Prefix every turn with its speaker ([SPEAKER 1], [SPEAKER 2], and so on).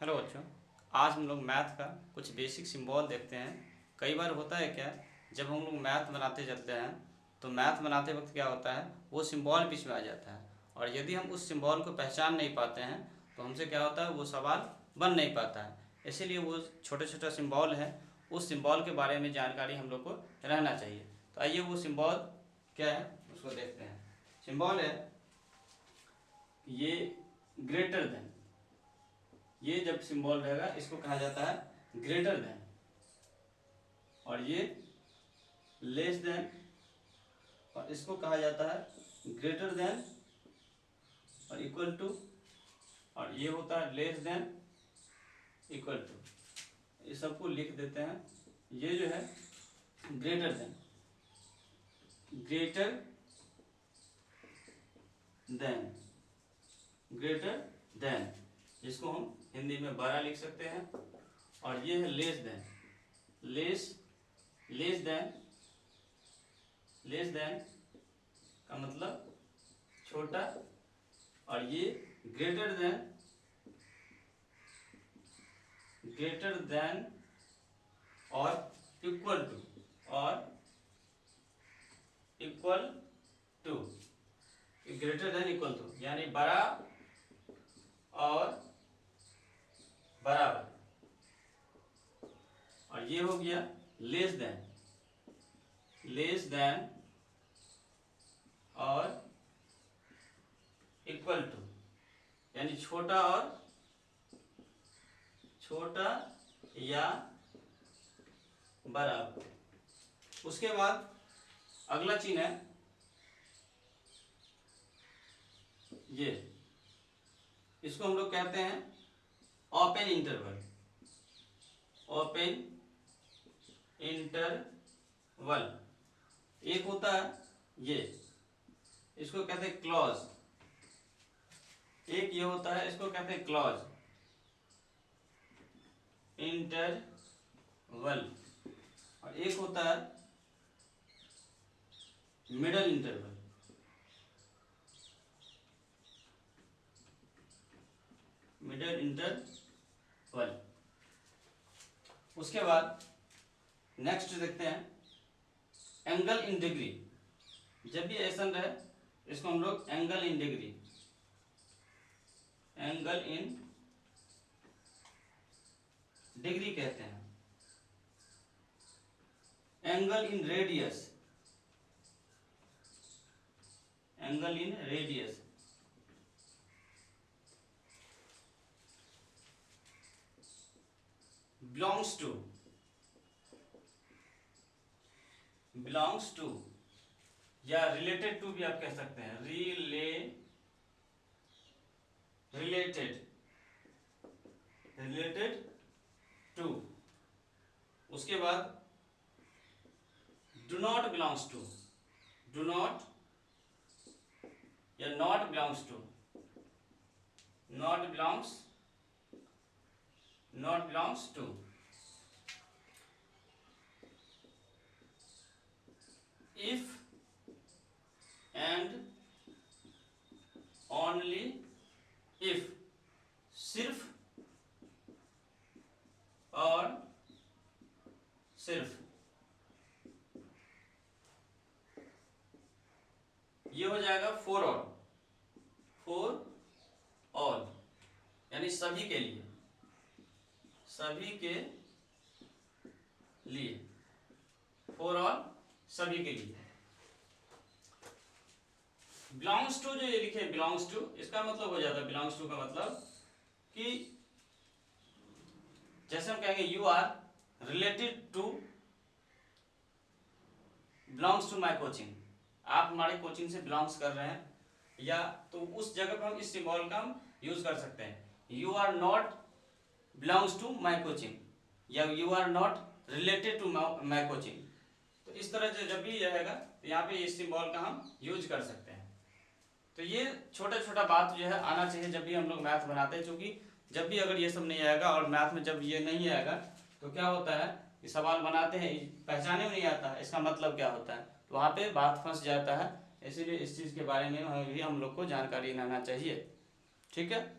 [SPEAKER 1] Hello बच्चों। आज हम लोग मैथ का कुछ बेसिक सिंबल देखते हैं। कई बार होता है क्या, जब हम लोग मैथ बनाते चलते हैं तो मैथ बनाते वक्त क्या होता है, वो सिंबल बीच में आ जाता है और यदि हम उस सिंबल को पहचान नहीं पाते हैं तो हमसे क्या होता है, वो सवाल बन नहीं पाता है। इसीलिए वो छोटे छोटे सिंबल है, उस सिंबल के बारे में जानकारी हम लोग को रहना चाहिए। तो आइए वो सिंबल क्या है उसको देखते हैं। सिंबल है ये ग्रेटर देन, ये जब सिंबल रहेगा इसको कहा जाता है ग्रेटर देन, और ये लेस देन और इसको कहा जाता है ग्रेटर देन और इक्वल टू, और ये होता है लेस देन इक्वल टू। ये सबको लिख देते हैं। ये जो है greater than, greater than, greater then, जिसको हम हिंदी में बड़ा लिख सकते हैं। और ये है less than, less than, less than का मतलब छोटा, और ये ग्रेटर देन, ग्रेटर देन और इक्वल टू, और equal to, greater than equal to यानी बड़ा और बराबर। और ये हो गया लेस देन, लेस देन और इक्वल टू यानी छोटा और छोटा या बराबर। उसके बाद अगला चिन्ह है ये, इसको हम लोग कहते हैं ओपन इंटरवल, ओपन इंटरवल। एक होता है ये, इसको कहते हैं क्लॉज। एक ये होता है, इसको कहते हैं क्लॉज इंटरवल। और एक होता है मिडल इंटरवल, मिडल इंटरवल। उसके बाद नेक्स्ट देखते हैं एंगल इन डिग्री। जब भी ऐसा रहे इसको हम लोग angle in degree, angle in degree कहते हैं। Angle in radius, angle in radius. Belongs to, belongs to या रिलेटेड टू भी आप कह सकते हैं। Related, related to. उसके बाद do not belongs to, do not या not belongs to, not belongs, not belongs to. If and only if, सिर्फ और सिर्फ। ये हो जाएगा फॉर ऑल, फॉर ऑल यानी सभी के लिए, सभी के लिए, फॉर ऑल सभी के लिए। बिलोंग्स टू जो ये लिखे बिलोंग्स टू, इसका मतलब हो जाता है, बिलोंग्स टू का मतलब कि जैसे हम कहेंगे you are related to, belongs to my coaching, आप हमारे कोचिंग से बिलोंग्स कर रहे हैं, या तो उस जगह पर हम इस सिंबल का हम यूज कर सकते हैं। You are not belongs to my coaching, या you are not related to my coaching. तो इस तरह से जब भी रहेगा तो यहाँ पे इस सिंबल का हम यूज कर सकते हैं। तो ये छोटा छोटा बात जो है आना चाहिए जब भी हम लोग मैथ बनाते हैं, क्योंकि जब भी अगर ये सब नहीं आएगा और मैथ में जब ये नहीं आएगा तो क्या होता है कि सवाल बनाते हैं पहचाने में नहीं आता है इसका मतलब क्या होता है, तो वहाँ पे बात फंस जाता है। इसीलिए इस चीज़ के बारे में भी हम लोग को जानकारी रहना चाहिए। ठीक है।